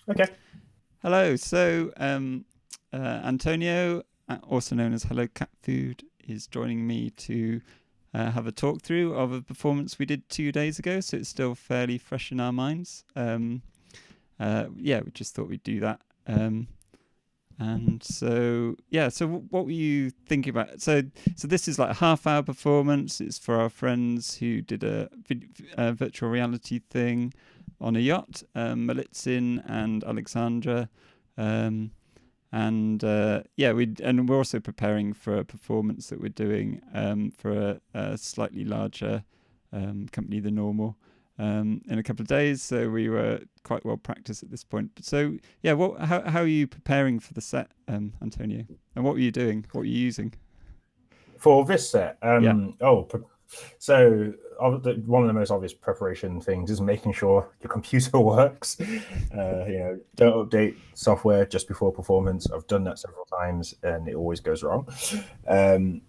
Okay. Hello. Antonio, also known as hellocatfood, is joining me to have a talk through of a performance we did 2 days ago. So it's still fairly fresh in our minds. Yeah, we just thought we'd do that. So what were you thinking about? So this is like a half-hour performance. It's for our friends who did a virtual reality thing on a yacht, Malitzin and Alexandra, um, and we're also preparing for a performance that we're doing for a slightly larger company than normal in a couple of days. So we were quite well practiced at this point. So yeah, how are you preparing for the set, Antonio? And what were you doing? What were you using? For this set, Yeah, so one of the most obvious preparation things is making sure your computer works. Don't update software just before performance. I've done that several times, and it always goes wrong. Um,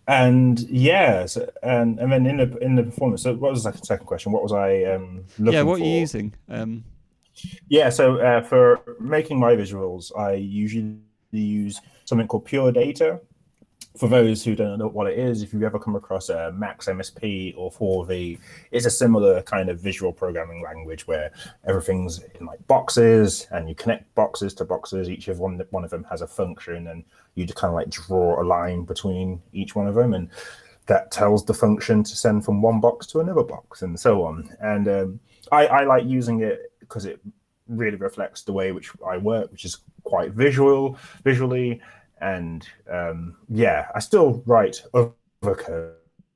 and yeah, and then in the performance. So, what was the second question? What was I yeah. looking What are you for? using? Yeah, so for making my visuals, I usually use something called Pure Data. For those who don't know what it is, if you've ever come across a Max MSP or 4V, it's a similar kind of visual programming language where everything's in like boxes and you connect boxes to boxes. Each of one of them has a function, and you just kind of like draw a line between each one of them, and that tells the function to send from one box to another box and so on. And I like using it because it really reflects the way which I work, which is quite visually. And yeah, I still write other code,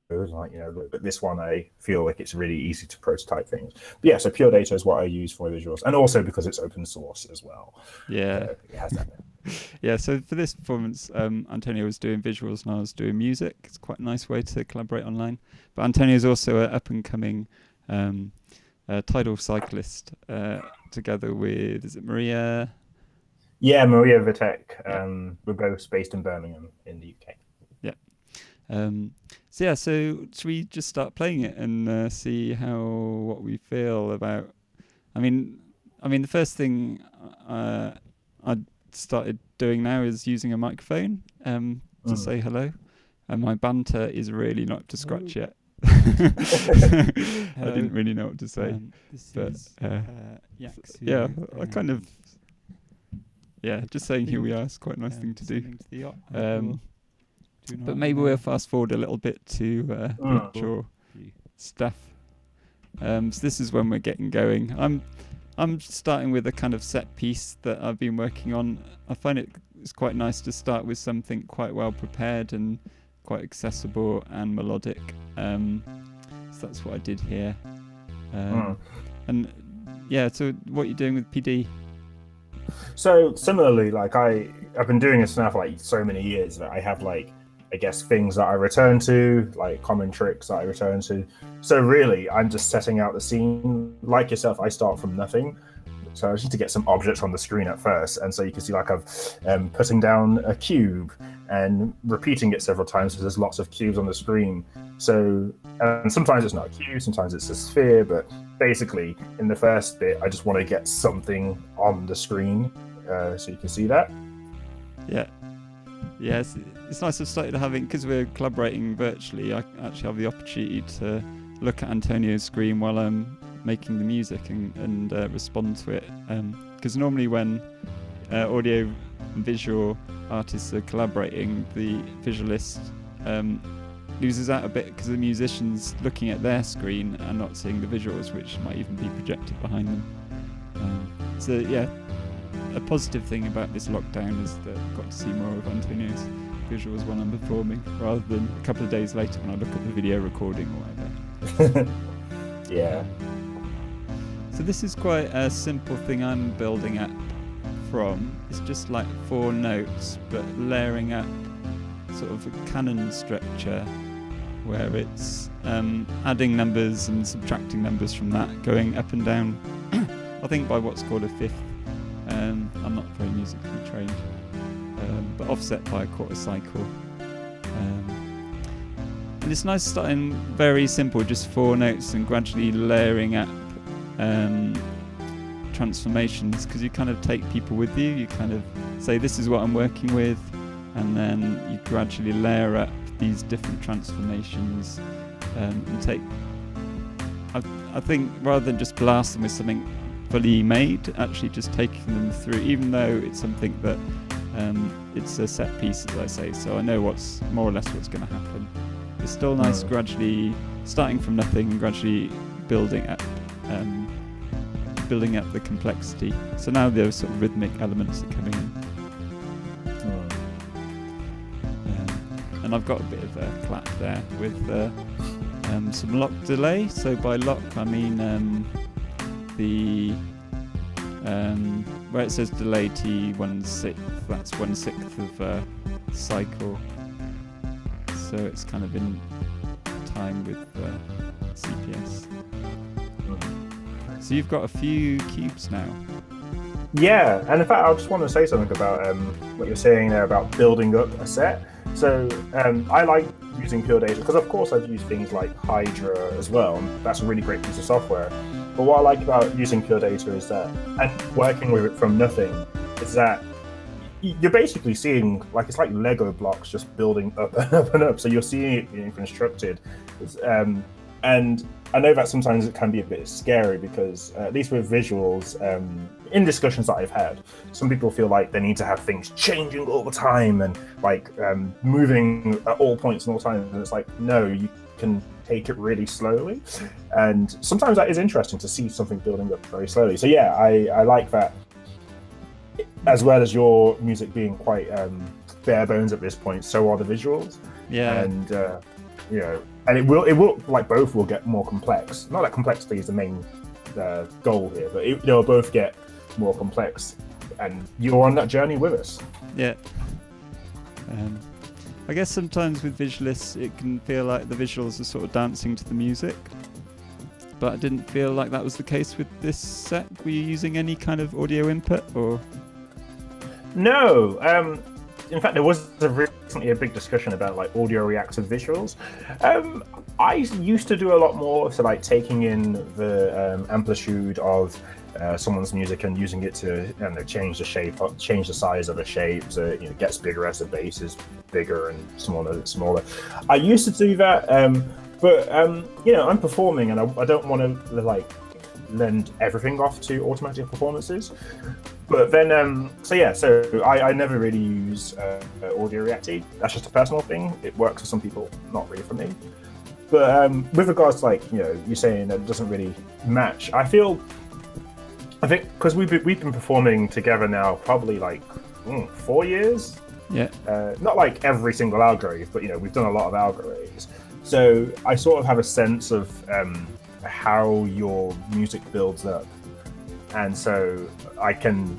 but this one I feel like it's really easy to prototype things. But yeah, so Pure Data is what I use for visuals, and also because it's open source as well. Yeah, It has that. yeah. So for this performance, Antonio was doing visuals and I was doing music. It's quite a nice way to collaborate online. But Antonio is also an up and coming um, tidal cyclist, together with, is it Maria? Yeah, Maria Vitek. Yeah, We're both based in Birmingham in the UK. yeah. Um, so should we just start playing it and see what we feel about? I mean, the first thing I started doing now is using a microphone to Mm. say hello, and my banter is really not up to scratch yet. I didn't really know what to say, but yeah, I kind of just saying here we are is quite a nice thing to do. But maybe we'll fast forward a little bit to the actual stuff. So this is when we're getting going. I'm starting with a kind of set piece that I've been working on. I find it's quite nice to start with something quite well prepared and quite accessible and melodic. So that's what I did here. And yeah, so what you're doing with PD? So similarly, like I've been doing this now for like so many years that I have like I guess things that I return to, like common tricks that I return to. So really, I'm just setting out the scene. Like yourself, I start from nothing. So I just need to get some objects on the screen at first, and so you can see like I've putting down a cube and repeating it several times because there's lots of cubes on the screen. So and sometimes it's not a cube, sometimes it's a sphere, but basically in the first bit, I just want to get something on the screen so you can see that. Yeah. Yeah, it's nice I've started having, because we're collaborating virtually, I actually have the opportunity to look at Antonio's screen while I'm making the music and respond to it. Because normally when audio and visual artists are collaborating, the visualist loses out a bit because the musician's looking at their screen and not seeing the visuals, which might even be projected behind them. So yeah, a positive thing about this lockdown is that I've got to see more of Antonio's visuals when I'm performing, rather than a couple of days later when I look at the video recording or whatever. Yeah. So this is quite a simple thing I'm building up from. It's just like 4 notes, but layering up sort of a canon structure where it's adding numbers and subtracting numbers from that, going up and down, I think by what's called a fifth. I'm not very musically trained, but offset by a quarter cycle. And it's nice starting very simple, just 4 notes, and gradually layering up transformations, because you kind of take people with you. You kind of say, this is what I'm working with, and then you gradually layer up these different transformations, and take, I think, rather than just blast them with something fully made, actually just taking them through, even though it's something that it's a set piece, as I say, so I know what's more or less what's going to happen. It's still nice gradually starting from nothing and gradually building up the complexity. So now those sort of rhythmic elements are coming in. And I've got a bit of a clap there with some lock delay. So by lock I mean where it says delay T 1/6, that's 1/6 of a cycle. So it's kind of in time with CPS. So you've got a few cubes now. Yeah, and in fact, I just want to say something about what you're saying there about building up a set. So I like using Pure Data because, of course, I've used things like Hydra as well, and that's a really great piece of software. But what I like about using Pure Data is that, and working with it from nothing, is that you're basically seeing, like, it's like Lego blocks just building up and up and up. So you're seeing it being constructed. And I know that sometimes it can be a bit scary because, at least with visuals, in discussions that I've had, some people feel like they need to have things changing all the time and like moving at all points and all times. And it's like, no, you can take it really slowly. And sometimes that is interesting to see something building up very slowly. So yeah, I like that. As well as your music being quite bare bones at this point, so are the visuals. Yeah. And you know, and it will like both will get more complex. Not that complexity is the main goal here, but they'll both get more complex, and you're on that journey with us. Yeah. I guess sometimes with visualists, it can feel like the visuals are sort of dancing to the music, but I didn't feel like that was the case with this set. Were you using any kind of audio input, or? No. In fact, there was recently a big discussion about like audio reactive visuals. I used to do a lot more, so like taking in the amplitude of someone's music and using it to change the shape, change the size of a shape, so it gets bigger as the bass is bigger and smaller. I used to do that, but I'm performing and I don't want to like lend everything off to automatic performances. But then, so I never really use audio reactive. That's just a personal thing. It works for some people, not really for me. But with regards to like, you're saying that it doesn't really match. I think because we've been performing together now probably like 4 years. Yeah. Not like every single algorithm, but we've done a lot of algorithms. So I sort of have a sense of how your music builds up. And so I can,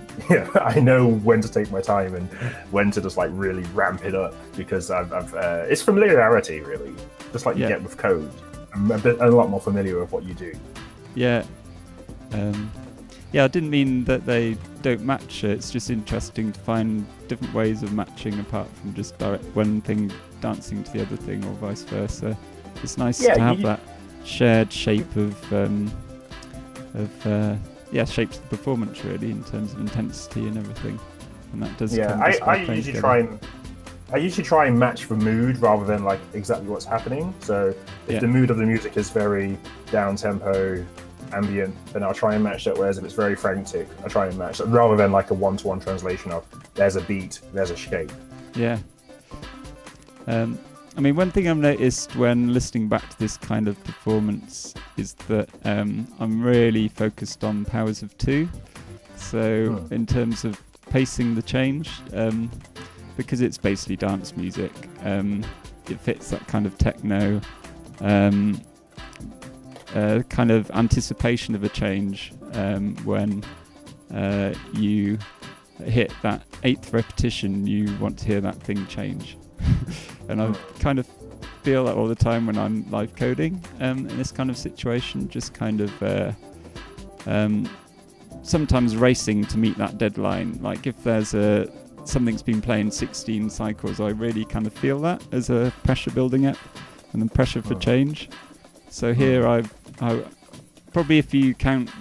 I know when to take my time and when to just like really ramp it up, because it's familiarity really, just like you get with code. I'm a lot more familiar with what you do. Yeah. I didn't mean that they don't match. It's just interesting to find different ways of matching apart from just direct one thing dancing to the other thing or vice versa. It's nice to have that shared shape shapes the performance really in terms of intensity and everything, and that does. I usually try and match the mood rather than like exactly what's happening. So if the mood of the music is very down tempo, ambient, then I'll try and match that. Whereas if it's very frantic, I try and match that rather than like a one-to-one translation of there's a beat, there's a shape. Yeah. One thing I've noticed when listening back to this kind of performance is that I'm really focused on powers of two. So in terms of pacing the change, because it's basically dance music, it fits that kind of techno, kind of anticipation of a change when you hit that 8th repetition, you want to hear that thing change. And I kind of feel that all the time when I'm live coding in this kind of situation, just kind of sometimes racing to meet that deadline. Like if there's something's been playing 16 cycles, I really kind of feel that as a pressure building up and then pressure for change. So here I probably, if you count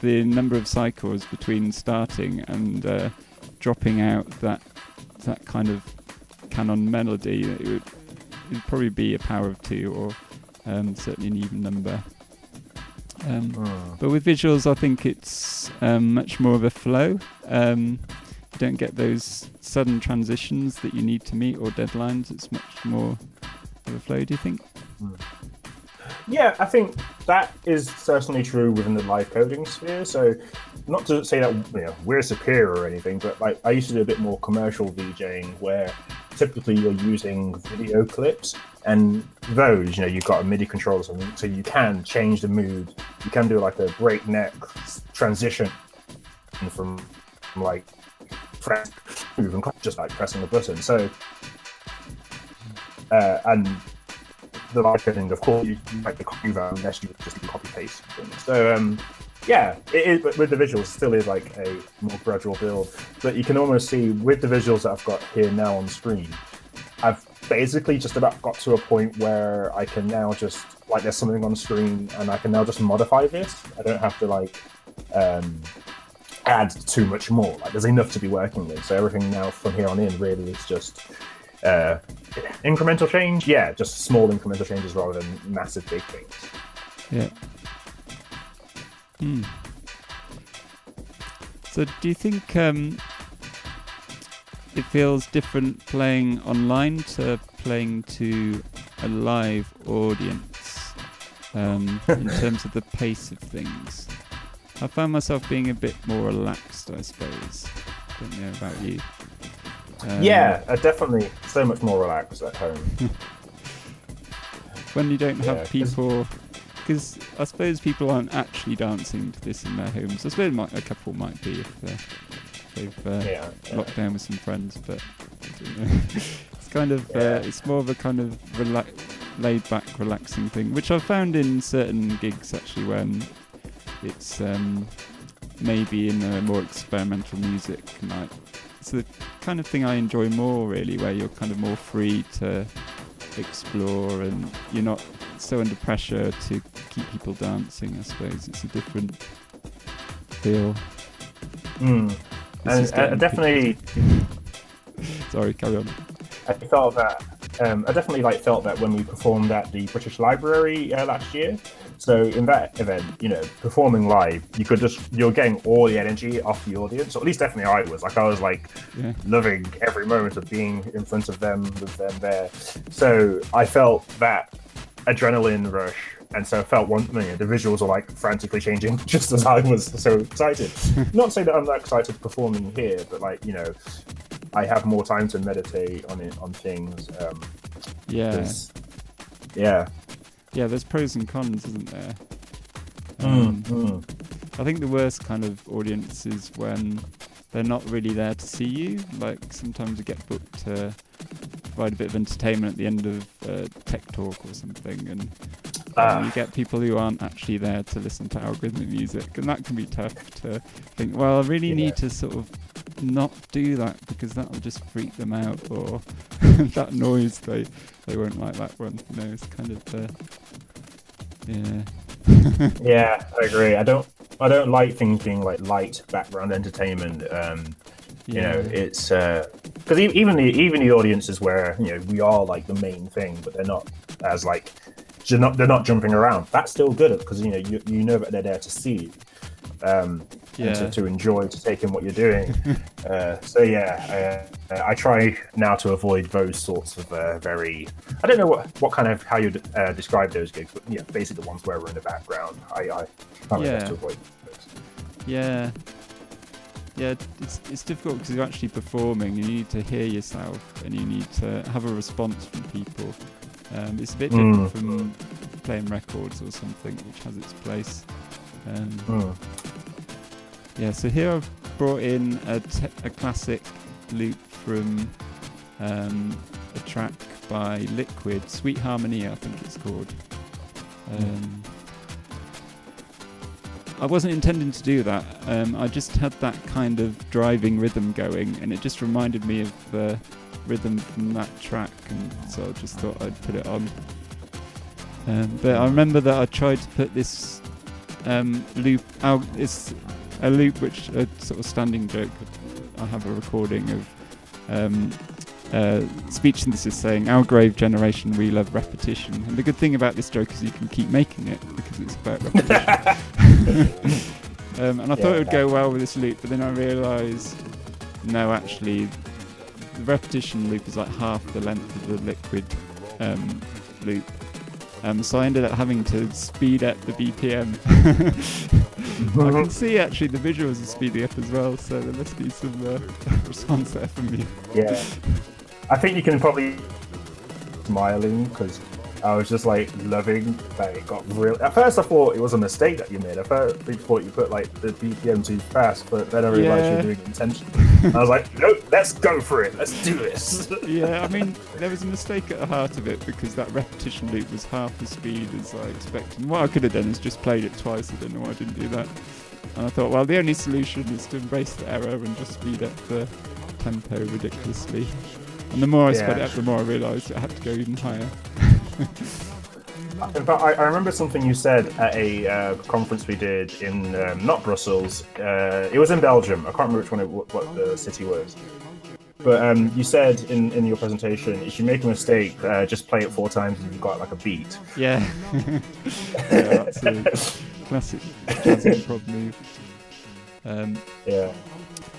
the number of cycles between starting and dropping out that kind of canon melody, it'd probably be a power of 2 or certainly an even number. But with visuals, I think it's much more of a flow. You don't get those sudden transitions that you need to meet or deadlines. It's much more of a flow, do you think? Yeah, I think that is certainly true within the live coding sphere. So, not to say that we're superior or anything, but like I used to do a bit more commercial VJing, where typically you're using video clips, and those, you've got a MIDI controller or something, so you can change the mood. You can do like a breakneck transition from like press, moving, just like pressing a button. So, and the live coding, of course, you like the copy that unless you just copy paste things. So yeah, it is, but with the visuals, it still is like a more gradual build. But you can almost see with the visuals that I've got here now on screen, I've basically just about got to a point where I can now just like there's something on screen and I can now just modify this. I don't have to like add too much more. Like there's enough to be working with. So everything now from here on in really is just incremental change, just small incremental changes rather than massive big things. Yeah. So do you think it feels different playing online to playing to a live audience in terms of the pace of things? I found myself being a bit more relaxed, I suppose. I don't know about you. Definitely so much more relaxed at home. When you don't have people, because I suppose people aren't actually dancing to this in their homes. I suppose a couple might be if they've locked down with some friends, but I don't know. It's kind of it's more of a kind of laid back, relaxing thing, which I've found in certain gigs actually when it's maybe in a more experimental music night. It's the kind of thing I enjoy more, really, where you're kind of more free to explore and you're not so under pressure to keep people dancing. I suppose it's a different feel. And definitely. Sorry, carry on. I felt that. I definitely felt that when we performed at the British Library last year. So in that event, performing live, you're getting all the energy off the audience. Or at least definitely I was. I was loving every moment of being in front of them, with them there. So I felt that adrenaline rush, and so I felt the visuals were frantically changing just as I was so excited. Not to say that I'm that excited performing here, but I have more time to meditate on things. Yeah, there's pros and cons, isn't there? I think the worst kind of audience is when they're not really there to see you. Like sometimes you get booked to provide a bit of entertainment at the end of a tech talk or something, and you get people who aren't actually there to listen to algorithmic music, and that can be tough to think, well, I really need to sort of not do that because that will just freak them out, or that noise, they won't like that one. It's kind of Yeah, I agree. I don't like things being light background entertainment. It's because even the audiences where we are the main thing, but they're not as they're not jumping around. That's still good because you know that they're there to see you. And to enjoy, to take in what you're doing. I try now to avoid those sorts of very, I don't know what kind of, how you describe those gigs, but basically the ones where we're in the background. I try my best to avoid those. It's difficult because you're actually performing and you need to hear yourself and you need to have a response from people. It's a bit different from playing records or something, which has its place. So here I've brought in a classic loop from a track by Liquid, Sweet Harmony, I think it's called. I wasn't intending to do that. I just had that kind of driving rhythm going, and it just reminded me of the rhythm from that track, and so I just thought I'd put it on. But I remember that I tried to put this loop. It's a loop which a sort of standing joke. I have a recording of speech synthesis saying, "Our grave generation, we love repetition." And the good thing about this joke is you can keep making it because it's about repetition. And I thought it would go well with this loop, but then I realised, no, actually, the repetition loop is like half the length of the liquid loop. So I ended up having to speed up the BPM. I can see actually the visuals are speeding up as well, so there must be some response there from you. Yeah, I think you can probably smiling because I was just like loving that it got real. At first I thought it was a mistake that you made. I thought you put like the BPM too fast, but then I realized you were doing it intentionally. I was like, nope, let's go for it. Let's do this. Yeah, I mean, there was a mistake at the heart of it because that repetition loop was half the speed as I expected. And what I could have done is just played it twice. I don't know why I didn't do that. And I thought, well, the only solution is to embrace the error and just speed up the tempo ridiculously. And the more I sped it up, the more I realised it had to go even higher. In fact, I remember something you said at a conference we did in not Brussels. It was in Belgium. I can't remember which one what the city was. But you said in your presentation, if you make a mistake, just play it 4 times and you've got like a beat. Yeah. Yeah, that's a classic jazz improv move. Yeah.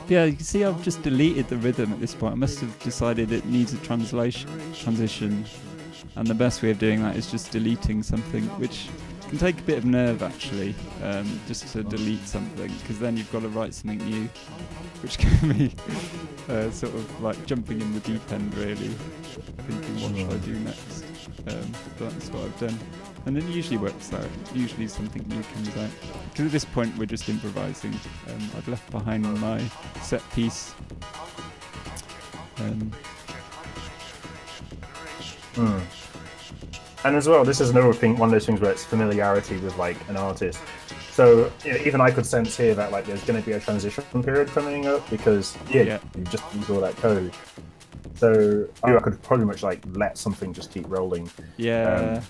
Yeah, you can see I've just deleted the rhythm at this point. I must have decided it needs a transition, and the best way of doing that is just deleting something, which can take a bit of nerve actually, just to delete something, because then you've got to write something new, which can be sort of like jumping in the deep end really, thinking what should I do next. But that's what I've done, and it usually works out. Usually something new comes out, because at this point we're just improvising. I've left behind my set piece. And as well, this is another thing, one of those things where it's familiarity with like an artist. So even I could sense here that like there's going to be a transition period coming up because you just use all that code. So I could pretty much like let something just keep rolling. Yeah.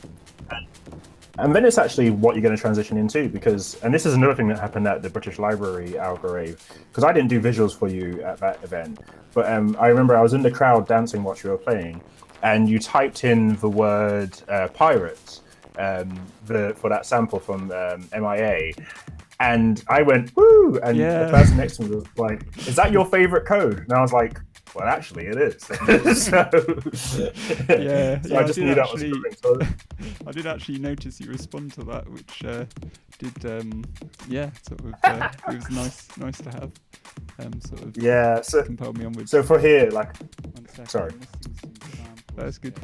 And then it's actually what you're going to transition into, because, and this is another thing that happened at the British Library Algorave, because I didn't do visuals for you at that event, but I remember I was in the crowd dancing while you were playing, and you typed in the word pirates for that sample from MIA, and I went, woo, and the person next to me was like, is that your favorite code? And I was like, well, actually, it is. So I just knew that was coming. So I did actually notice you respond to that, which it was nice to have. So compelled me onwards. So for here, like, sorry, that's good.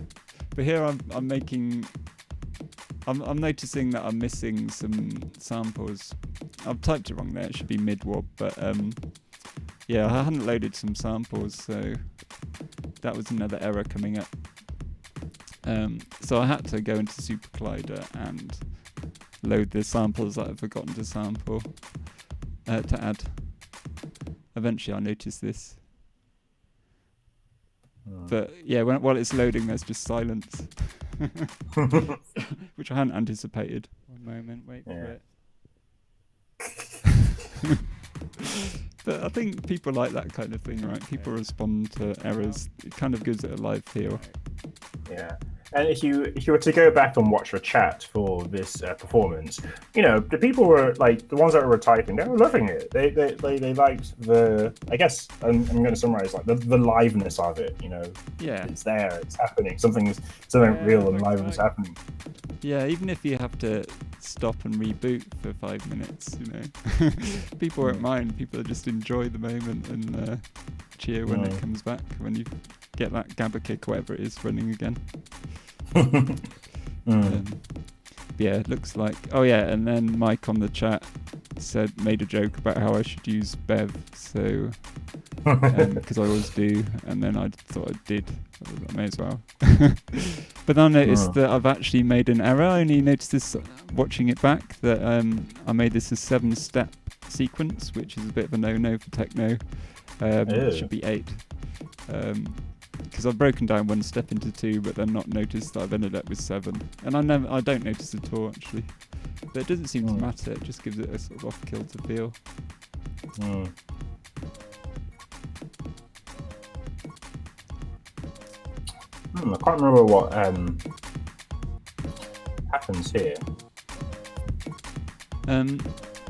But here I'm noticing that I'm missing some samples. I've typed it wrong there. It should be mid-wob, but I hadn't loaded some samples, so that was another error coming up. So I had to go into Super Collider and load the samples that I've forgotten to sample to add. Eventually I noticed this. But yeah, while it's loading, there's just silence, which I hadn't anticipated. One moment, wait for it. But I think people like that kind of thing, right? People respond to errors. It kind of gives it a live feel. Yeah. And if you were to go back and watch the chat for this performance, the people were like, the ones that were typing, they were loving it. They liked the, I guess I'm going to summarize like the liveness of it. Yeah, it's there, it's happening. Something real and live is happening. Yeah, even if you have to stop and reboot for 5 minutes, people won't mind. People just enjoy the moment and cheer when it comes back, when you get that gabba kick, whatever it is, running again. It looks like. Oh yeah, and then Mike on the chat made a joke about how I should use Bev, so because I always do, and then I thought I did. I may as well. But then I noticed that I've actually made an error. I only noticed this watching it back, that I made this a 7-step sequence, which is a bit of a no-no for techno. It should be 8. Because I've broken down 1 step into 2, but then not noticed that I've ended up with 7. And I don't notice at all, actually. But it doesn't seem to matter. It just gives it a sort of off-kilter feel. I can't remember what happens here.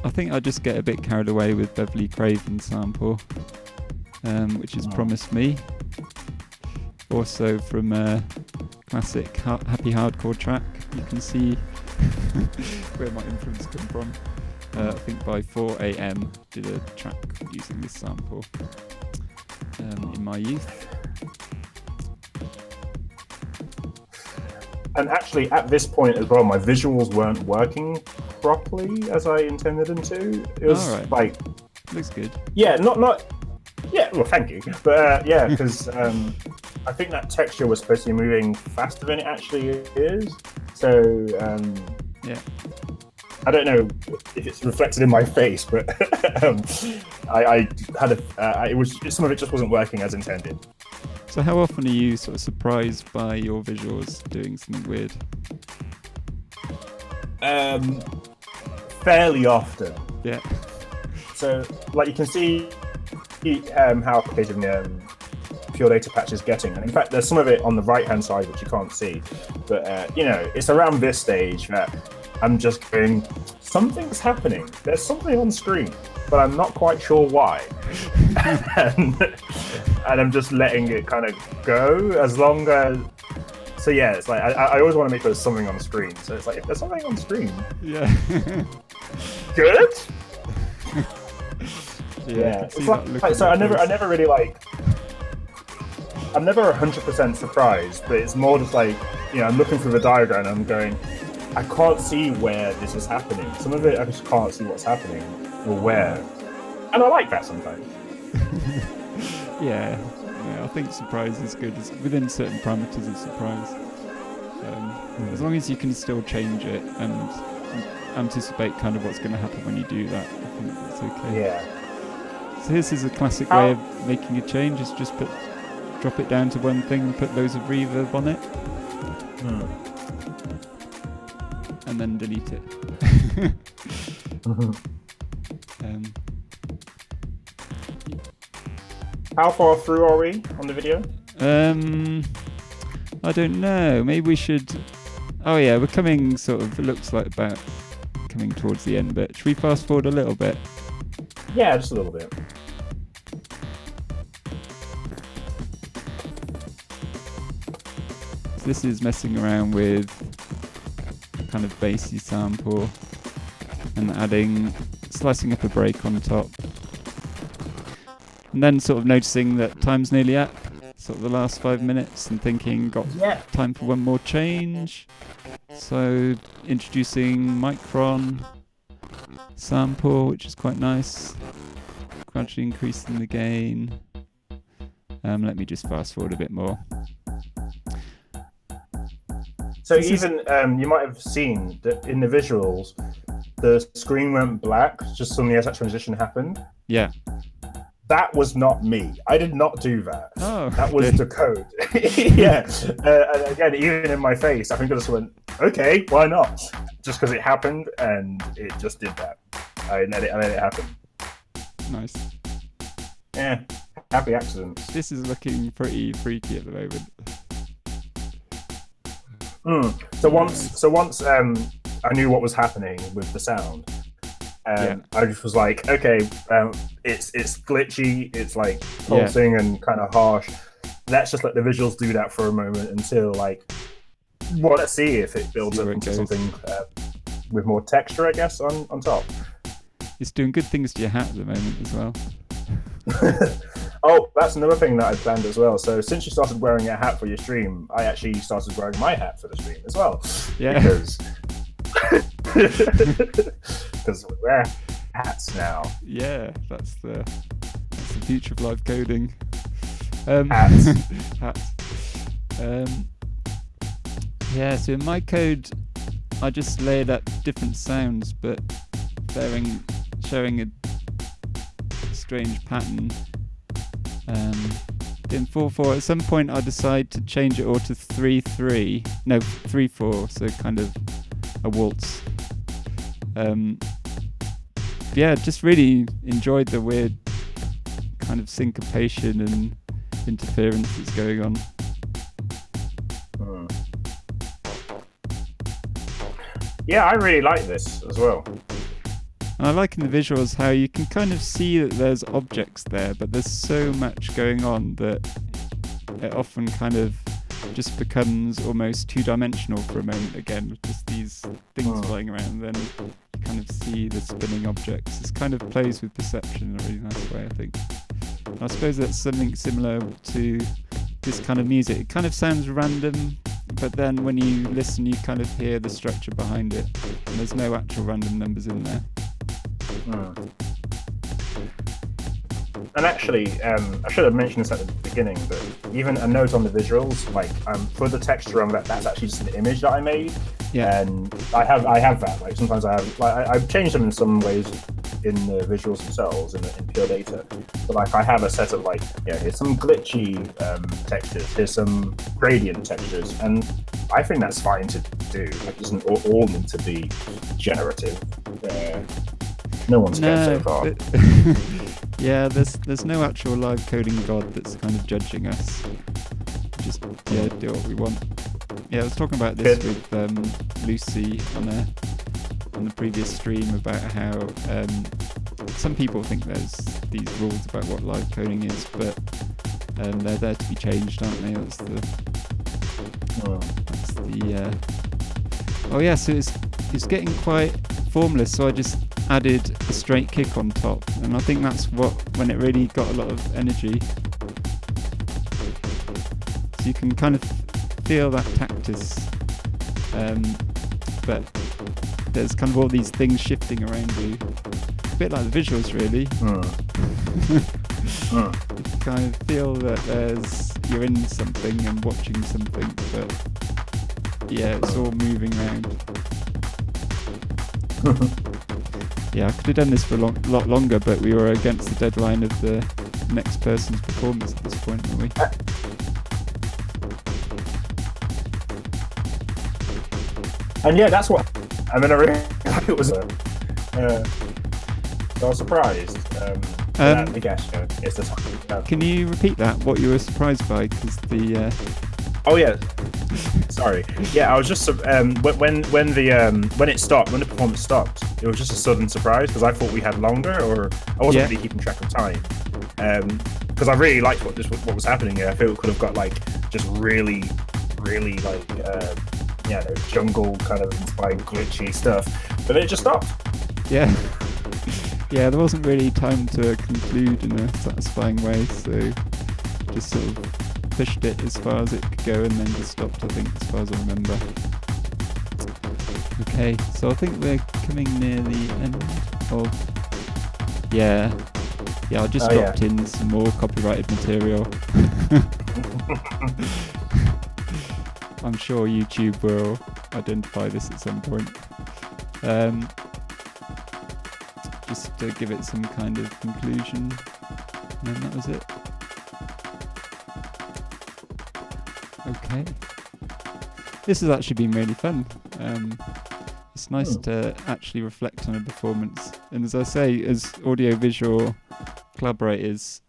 I think I just get a bit carried away with Beverly Craven sample, which is Promise Me. Also from a classic happy hardcore track. You can see where my influence come from. I think by 4 AM did a track using this sample in my youth. And actually, at this point as well, my visuals weren't working properly as I intended them to. It was like, looks good. Yeah, not. Yeah, well, thank you. But yeah, because I think that texture was supposed to be moving faster than it actually is. So yeah, I don't know if it's reflected in my face, but I had it was some of it just wasn't working as intended. So how often are you sort of surprised by your visuals doing something weird? Fairly often. Yeah. So, like, you can see how creative Pure Data patch is getting, and in fact, there's some of it on the right-hand side which you can't see. But it's around this stage that I'm just going, something's happening. There's something on screen, but I'm not quite sure why. and I'm just letting it kind of go as long as. So yeah, it's like I always want to make sure there's something on the screen. So it's like, if there's something on the screen, yeah, good. Yeah. It's like, so I never really like. I'm never 100% surprised, but it's more just like, I'm looking through the diagram and I'm going, I can't see where this is happening. Some of it I just can't see what's happening or where, and I like that sometimes. Yeah, I think surprise is good. It's within certain parameters of surprise. As long as you can still change it and anticipate kind of what's going to happen when you do that, I think that's okay. Yeah. So this is a classic way of making a change, is just drop it down to one thing and put loads of reverb on it. And then delete it. How far through are we on the video? I don't know. Maybe we should. Oh yeah, we're coming sort of. It looks like about coming towards the end bit. Should we fast forward a little bit? Yeah, just a little bit. So this is messing around with kind of bassy sample and slicing up a break on top. And then sort of noticing that time's nearly up, sort of the last 5 minutes, and thinking, got time for one more change. So introducing Micron sample, which is quite nice. Gradually increasing the gain. Let me just fast forward a bit more. So even you might have seen that in the visuals, the screen went black just suddenly as that transition happened. Yeah. That was not me. I did not do that. Oh, that was the code. Yeah. And again, even in my face, I think I just went, okay, why not? Just because it happened, and it just did that. I let it happen. Nice. Yeah. Happy accidents. This is looking pretty freaky at the moment. So once I knew what was happening with the sound. I just was like, okay, it's glitchy, it's like pulsing and kind of harsh. Let's just let the visuals do that for a moment until let's see if it builds up into something with more texture, I guess, on top. It's doing good things to your hat at the moment as well. Oh, that's another thing that I planned as well. So since you started wearing a hat for your stream, I actually started wearing my hat for the stream as well. Yeah. Because we wear hats now. Yeah, that's the future of live coding. Hats. Hats. Yeah, so in my code, I just layered up different sounds, but showing a strange pattern. In 4/4, at some point I decide to change it all to 3/3. No, 3/4, so kind of a waltz. Yeah, just really enjoyed the weird kind of syncopation and interference that's going on. Yeah, I really like this as well. And I like in the visuals how you can kind of see that there's objects there, but there's so much going on that it often kind of just becomes almost two-dimensional for a moment again, with just these things flying around. Then you kind of see the spinning objects. This kind of plays with perception in a really nice way, I think. And I suppose that's something similar to this kind of music. It kind of sounds random, but then when you listen, you kind of hear the structure behind it. And there's no actual random numbers in there. And actually, I should have mentioned this at the beginning, but even a note on the visuals, like for the texture on that, that's actually just an image that I made. Yeah. And I have that. Like sometimes I have, like I've changed them in some ways in the visuals themselves in pure data. But like I have a set of like, here's some glitchy textures, here's some gradient textures, and I think that's fine to do. Like it doesn't all need to be generative. No one's get so far. Yeah, there's no actual live coding god that's kind of judging us. Just do what we want. Yeah, I was talking about this with Lucy on the previous stream about how some people think there's these rules about what live coding is, but they're there to be changed, aren't they? That's the oh yeah, so it's getting quite formless, so I just added a straight kick on top, and I think that's when it really got a lot of energy. So you can kind of feel that tactus, but there's kind of all these things shifting around you, a bit like the visuals really. You kind of feel that you're in something and watching something, but yeah, it's all moving around. Yeah, I could have done this for a lot longer, but we were against the deadline of the next person's performance at this point, weren't we? And yeah, that's what. I mean, I really it was. I was surprised. I guess it's the time. Can you repeat that? What you were surprised by? Because the. Oh yeah. Sorry. Yeah, I was just when it stopped, when the performance stopped, it was just a sudden surprise because I thought we had longer, or I wasn't really keeping track of time. Because I really liked what was happening here. I feel it could have got like just really like jungle kind of inspired glitchy stuff, but it just stopped. Yeah. Yeah, there wasn't really time to conclude in a satisfying way, so just sort of pushed it as far as it could go and then just stopped, I think, as far as I remember. Okay, so I think we're coming near the end of... Yeah, I just dropped in some more copyrighted material. I'm sure YouTube will identify this at some point. Just to give it some kind of conclusion, and then that was it. Okay. This has actually been really fun. It's nice to actually reflect on a performance. And as I say, as audio-visual collaborators,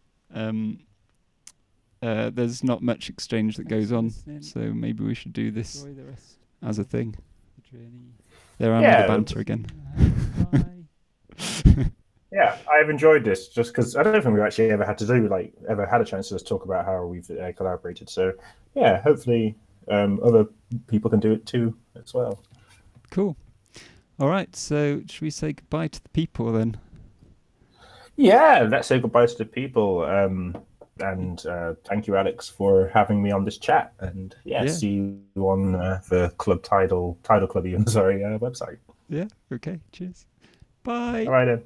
there's not much exchange that goes on. So maybe we should do this as a thing. There I made the banter again. Yeah, I've enjoyed this just because I don't think we've actually ever had a chance to just talk about how we've collaborated. So yeah, hopefully other people can do it too as well. Cool. All right, so should we say goodbye to the people then? Yeah, let's say goodbye to the people. And thank you, Alex, for having me on this chat. And see you on the TidalClub website. Yeah. Okay. Cheers. Bye. All right then.